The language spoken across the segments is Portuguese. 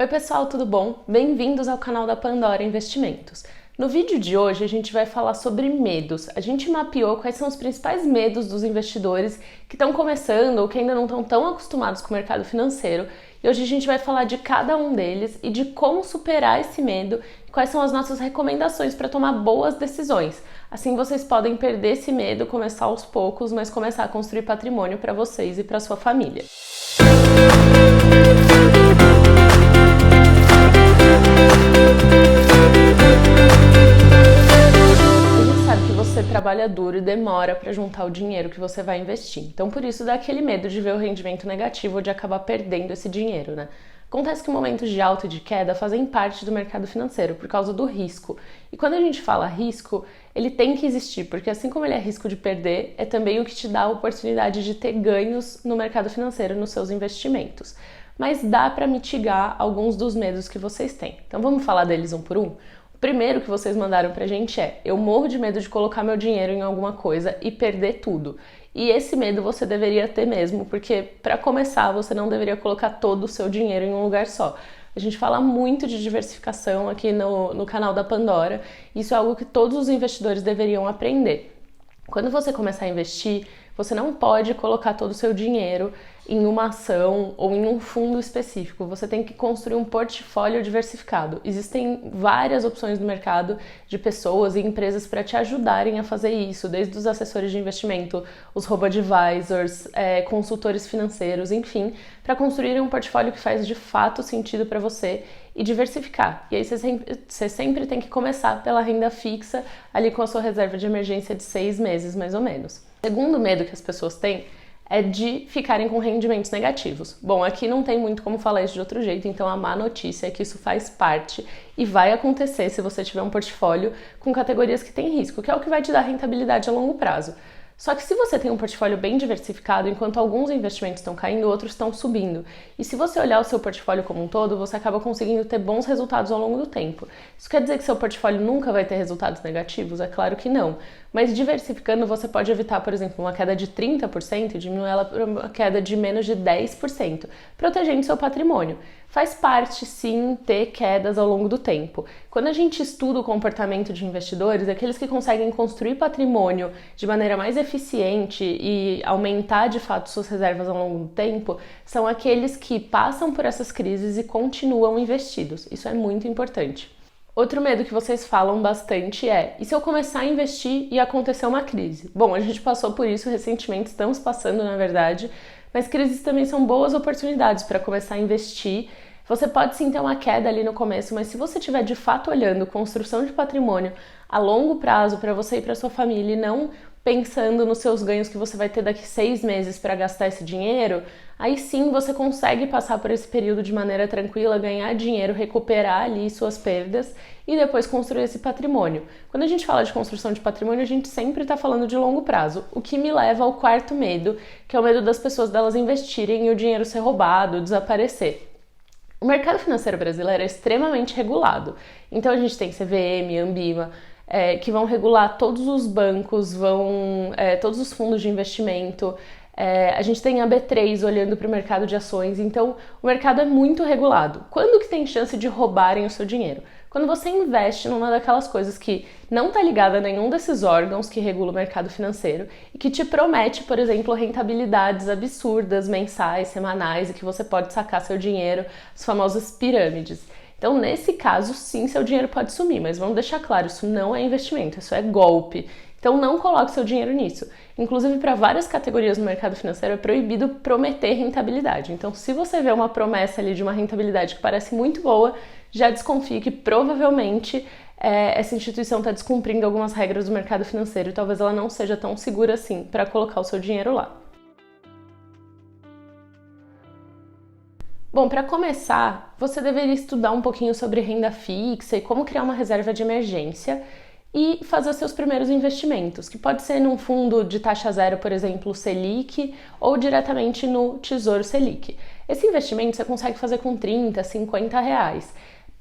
Oi pessoal, tudo bom? Bem-vindos ao canal da Pandora Investimentos. No vídeo de hoje a gente vai falar sobre medos. A gente mapeou quais são os principais medos dos investidores que estão começando ou que ainda não estão tão acostumados com o mercado financeiro. E hoje a gente vai falar de cada um deles e de como superar esse medo e quais são as nossas recomendações para tomar boas decisões. Assim vocês podem perder esse medo, começar aos poucos, mas começar a construir patrimônio para vocês e para sua família. Você trabalha duro e demora para juntar o dinheiro que você vai investir. Então, por isso dá aquele medo de ver o rendimento negativo ou de acabar perdendo esse dinheiro, né? Acontece que momentos de alta e de queda fazem parte do mercado financeiro por causa do risco. E quando a gente fala risco, ele tem que existir, porque assim como ele é risco de perder, é também o que te dá a oportunidade de ter ganhos no mercado financeiro, nos seus investimentos. Mas dá para mitigar alguns dos medos que vocês têm. Então, vamos falar deles um por um? Primeiro que vocês mandaram pra gente eu morro de medo de colocar meu dinheiro em alguma coisa e perder tudo. E esse medo você deveria ter mesmo, porque para começar você não deveria colocar todo o seu dinheiro em um lugar só. A gente fala muito de diversificação aqui no canal da Pandora, isso é algo que todos os investidores deveriam aprender. Quando você começar a investir, você não pode colocar todo o seu dinheiro em uma ação ou em um fundo específico. Você tem que construir um portfólio diversificado. Existem várias opções no mercado de pessoas e empresas para te ajudarem a fazer isso, desde os assessores de investimento, os robo-advisors, consultores financeiros, enfim, para construir um portfólio que faz de fato sentido para você e diversificar. E aí você sempre tem que começar pela renda fixa, ali com a sua reserva de emergência de 6 meses, mais ou menos. O segundo medo que as pessoas têm é de ficarem com rendimentos negativos. Bom, aqui não tem muito como falar isso de outro jeito, então a má notícia é que isso faz parte e vai acontecer se você tiver um portfólio com categorias que têm risco, que é o que vai te dar rentabilidade a longo prazo. Só que se você tem um portfólio bem diversificado, enquanto alguns investimentos estão caindo, outros estão subindo. E se você olhar o seu portfólio como um todo, você acaba conseguindo ter bons resultados ao longo do tempo. Isso quer dizer que seu portfólio nunca vai ter resultados negativos? É claro que não. Mas diversificando, você pode evitar, por exemplo, uma queda de 30% e diminuir ela para uma queda de menos de 10%, protegendo seu patrimônio. Faz parte, sim, ter quedas ao longo do tempo. Quando a gente estuda o comportamento de investidores, aqueles que conseguem construir patrimônio de maneira mais eficiente e aumentar, de fato, suas reservas ao longo do tempo, são aqueles que passam por essas crises e continuam investidos. Isso é muito importante. Outro medo que vocês falam bastante e se eu começar a investir e acontecer uma crise? Bom, a gente passou por isso recentemente, estamos passando, na verdade, mas crises também são boas oportunidades para começar a investir. Você pode sim ter uma queda ali no começo, mas se você estiver de fato olhando construção de patrimônio a longo prazo para você e para sua família e não pensando nos seus ganhos que você vai ter daqui 6 meses para gastar esse dinheiro, aí sim você consegue passar por esse período de maneira tranquila, ganhar dinheiro, recuperar ali suas perdas e depois construir esse patrimônio. Quando a gente fala de construção de patrimônio, a gente sempre está falando de longo prazo, o que me leva ao quarto medo, que é o medo das pessoas delas investirem e o dinheiro ser roubado, desaparecer. O mercado financeiro brasileiro é extremamente regulado, então a gente tem CVM, Anbima, que vão regular todos os bancos, todos os fundos de investimento. A gente tem a B3 olhando para o mercado de ações, então o mercado é muito regulado. Quando que tem chance de roubarem o seu dinheiro? Quando você investe numa daquelas coisas que não está ligada a nenhum desses órgãos que regulam o mercado financeiro e que te promete, por exemplo, rentabilidades absurdas, mensais, semanais, e que você pode sacar seu dinheiro, as famosas pirâmides. Então, nesse caso, sim, seu dinheiro pode sumir, mas vamos deixar claro, isso não é investimento, isso é golpe. Então, não coloque seu dinheiro nisso. Inclusive, para várias categorias no mercado financeiro, é proibido prometer rentabilidade. Então, se você vê uma promessa ali de uma rentabilidade que parece muito boa, já desconfie que provavelmente essa instituição está descumprindo algumas regras do mercado financeiro e talvez ela não seja tão segura assim para colocar o seu dinheiro lá. Bom, para começar, você deveria estudar um pouquinho sobre renda fixa e como criar uma reserva de emergência e fazer os seus primeiros investimentos, que pode ser num fundo de taxa zero, por exemplo, o Selic, ou diretamente no Tesouro Selic. Esse investimento você consegue fazer com 30, 50 reais.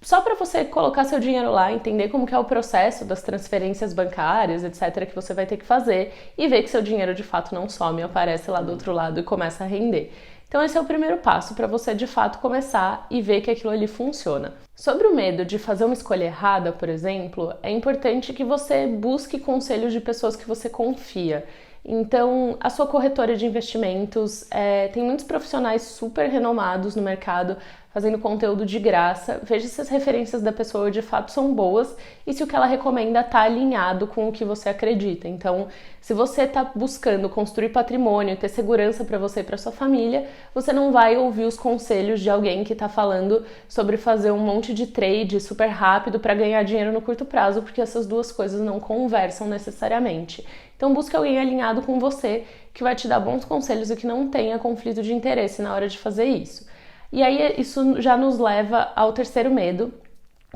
Só para você colocar seu dinheiro lá, entender como que é o processo das transferências bancárias, etc., que você vai ter que fazer e ver que seu dinheiro de fato não some, aparece lá do outro lado e começa a render. Então esse é o primeiro passo para você de fato começar e ver que aquilo ali funciona. Sobre o medo de fazer uma escolha errada, por exemplo, é importante que você busque conselhos de pessoas que você confia. Então, a sua corretora de investimentos tem muitos profissionais super renomados no mercado fazendo conteúdo de graça. Veja se as referências da pessoa de fato são boas e se o que ela recomenda está alinhado com o que você acredita. Então, se você está buscando construir patrimônio, ter segurança para você e para sua família, você não vai ouvir os conselhos de alguém que está falando sobre fazer um monte de trade super rápido para ganhar dinheiro no curto prazo, porque essas duas coisas não conversam necessariamente. Então busque alguém alinhado com você, que vai te dar bons conselhos e que não tenha conflito de interesse na hora de fazer isso. E aí isso já nos leva ao terceiro medo,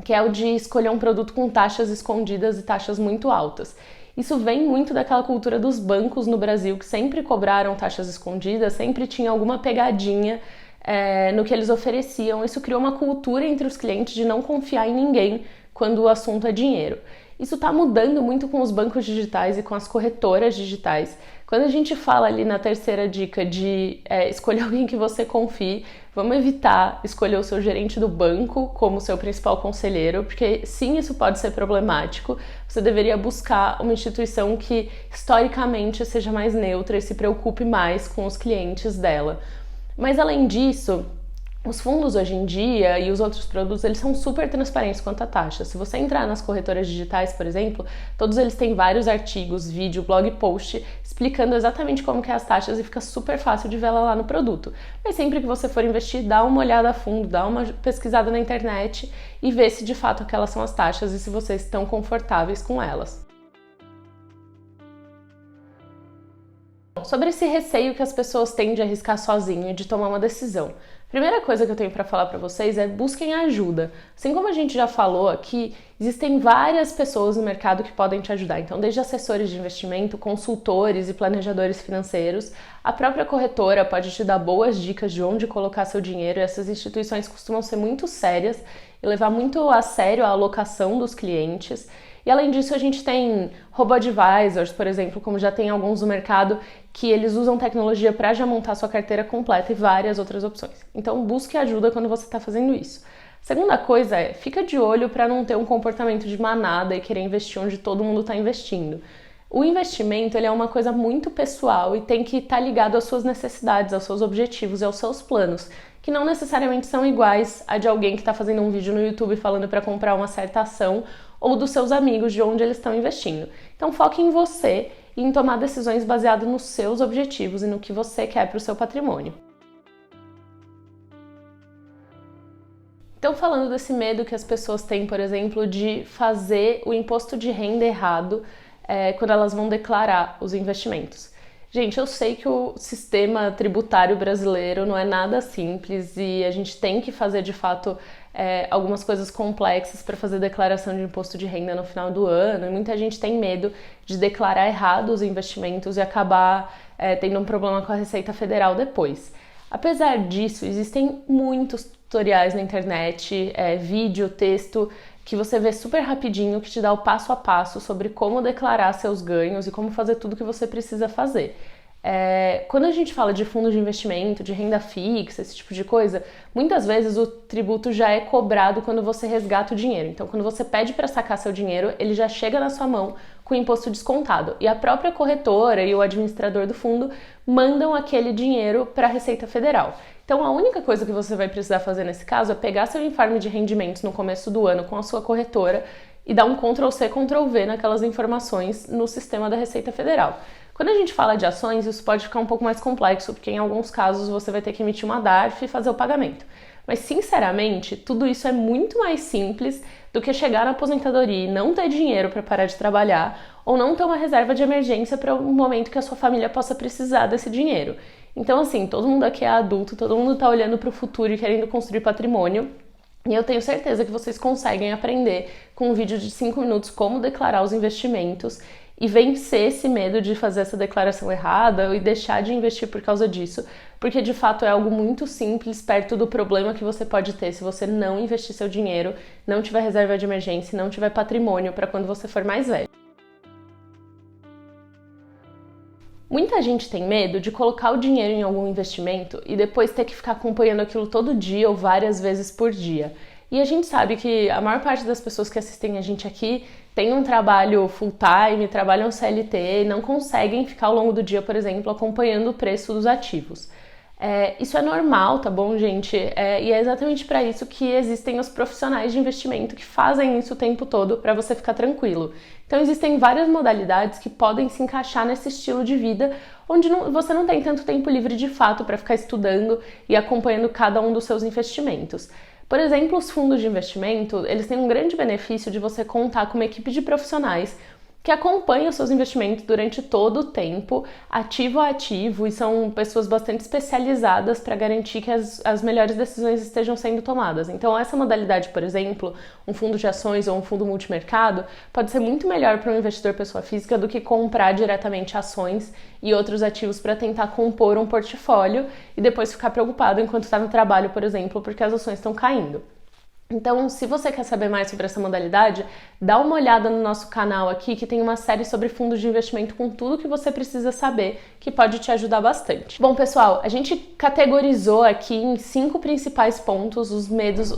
que é o de escolher um produto com taxas escondidas e taxas muito altas. Isso vem muito daquela cultura dos bancos no Brasil, que sempre cobraram taxas escondidas, sempre tinha alguma pegadinha no que eles ofereciam. Isso criou uma cultura entre os clientes de não confiar em ninguém quando o assunto é dinheiro. Isso está mudando muito com os bancos digitais e com as corretoras digitais. Quando a gente fala ali na terceira dica de escolher alguém que você confie, vamos evitar escolher o seu gerente do banco como seu principal conselheiro, porque sim, isso pode ser problemático. Você deveria buscar uma instituição que historicamente seja mais neutra e se preocupe mais com os clientes dela. Mas além disso, os fundos hoje em dia e os outros produtos, eles são super transparentes quanto à taxa. Se você entrar nas corretoras digitais, por exemplo, todos eles têm vários artigos, vídeo, blog post, explicando exatamente como que é as taxas e fica super fácil de ver ela lá no produto. Mas sempre que você for investir, dá uma olhada a fundo, dá uma pesquisada na internet e vê se de fato aquelas são as taxas e se vocês estão confortáveis com elas. Sobre esse receio que as pessoas têm de arriscar sozinho e de tomar uma decisão. Primeira coisa que eu tenho para falar para vocês é busquem ajuda. Assim como a gente já falou aqui, existem várias pessoas no mercado que podem te ajudar. Então, desde assessores de investimento, consultores e planejadores financeiros, a própria corretora pode te dar boas dicas de onde colocar seu dinheiro. Essas instituições costumam ser muito sérias e levar muito a sério a alocação dos clientes. E além disso, a gente tem robo-advisors, por exemplo, como já tem alguns no mercado, que eles usam tecnologia para já montar sua carteira completa e várias outras opções. Então, busque ajuda quando você está fazendo isso. Segunda coisa é, fica de olho para não ter um comportamento de manada e querer investir onde todo mundo está investindo. O investimento ele é uma coisa muito pessoal e tem que estar ligado às suas necessidades, aos seus objetivos e aos seus planos, que não necessariamente são iguais a de alguém que está fazendo um vídeo no YouTube falando para comprar uma certa ação ou dos seus amigos de onde eles estão investindo. Então foque em você e em tomar decisões baseadas nos seus objetivos e no que você quer para o seu patrimônio. Então, falando desse medo que as pessoas têm, por exemplo, de fazer o imposto de renda errado quando elas vão declarar os investimentos. Gente, eu sei que o sistema tributário brasileiro não é nada simples e a gente tem que fazer, de fato, algumas coisas complexas para fazer declaração de imposto de renda no final do ano. E muita gente tem medo de declarar errado os investimentos e acabar tendo um problema com a Receita Federal depois. Apesar disso, existem muitos tutoriais na internet, vídeo, texto, que você vê super rapidinho, que te dá o passo a passo sobre como declarar seus ganhos e como fazer tudo o que você precisa fazer. Quando a gente fala de fundo de investimento, de renda fixa, esse tipo de coisa, muitas vezes o tributo já é cobrado quando você resgata o dinheiro. Então, quando você pede para sacar seu dinheiro, ele já chega na sua mão com o imposto descontado. E a própria corretora e o administrador do fundo mandam aquele dinheiro para a Receita Federal. Então, a única coisa que você vai precisar fazer nesse caso é pegar seu informe de rendimentos no começo do ano com a sua corretora e dar um Ctrl+C, Ctrl+V naquelas informações no sistema da Receita Federal. Quando a gente fala de ações, isso pode ficar um pouco mais complexo, porque em alguns casos você vai ter que emitir uma DARF e fazer o pagamento. Mas, sinceramente, tudo isso é muito mais simples do que chegar na aposentadoria e não ter dinheiro para parar de trabalhar ou não ter uma reserva de emergência para um momento que a sua família possa precisar desse dinheiro. Então, assim, todo mundo aqui é adulto, todo mundo está olhando para o futuro e querendo construir patrimônio. E eu tenho certeza que vocês conseguem aprender com um vídeo de 5 minutos como declarar os investimentos e vencer esse medo de fazer essa declaração errada e deixar de investir por causa disso, porque de fato é algo muito simples perto do problema que você pode ter se você não investir seu dinheiro, não tiver reserva de emergência, não tiver patrimônio para quando você for mais velho. Muita gente tem medo de colocar o dinheiro em algum investimento e depois ter que ficar acompanhando aquilo todo dia ou várias vezes por dia. E a gente sabe que a maior parte das pessoas que assistem a gente aqui tem um trabalho full-time, trabalham CLT e não conseguem ficar ao longo do dia, por exemplo, acompanhando o preço dos ativos. Isso é normal, tá bom, gente? E é exatamente para isso que existem os profissionais de investimento que fazem isso o tempo todo para você ficar tranquilo. Então existem várias modalidades que podem se encaixar nesse estilo de vida, onde você não tem tanto tempo livre de fato para ficar estudando e acompanhando cada um dos seus investimentos. Por exemplo, os fundos de investimento, eles têm um grande benefício de você contar com uma equipe de profissionais que acompanham os seus investimentos durante todo o tempo, ativo a ativo, e são pessoas bastante especializadas para garantir que as melhores decisões estejam sendo tomadas. Então, essa modalidade, por exemplo, um fundo de ações ou um fundo multimercado, pode ser muito melhor para um investidor pessoa física do que comprar diretamente ações e outros ativos para tentar compor um portfólio e depois ficar preocupado enquanto está no trabalho, por exemplo, porque as ações estão caindo. Então, se você quer saber mais sobre essa modalidade, dá uma olhada no nosso canal aqui, que tem uma série sobre fundos de investimento com tudo que você precisa saber, que pode te ajudar bastante. Bom, pessoal, a gente categorizou aqui em 5 principais pontos os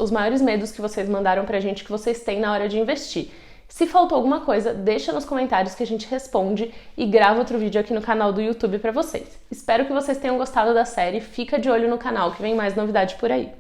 maiores medos que vocês mandaram pra gente, que vocês têm na hora de investir. Se faltou alguma coisa, deixa nos comentários que a gente responde e grava outro vídeo aqui no canal do YouTube pra vocês. Espero que vocês tenham gostado da série, fica de olho no canal que vem mais novidade por aí.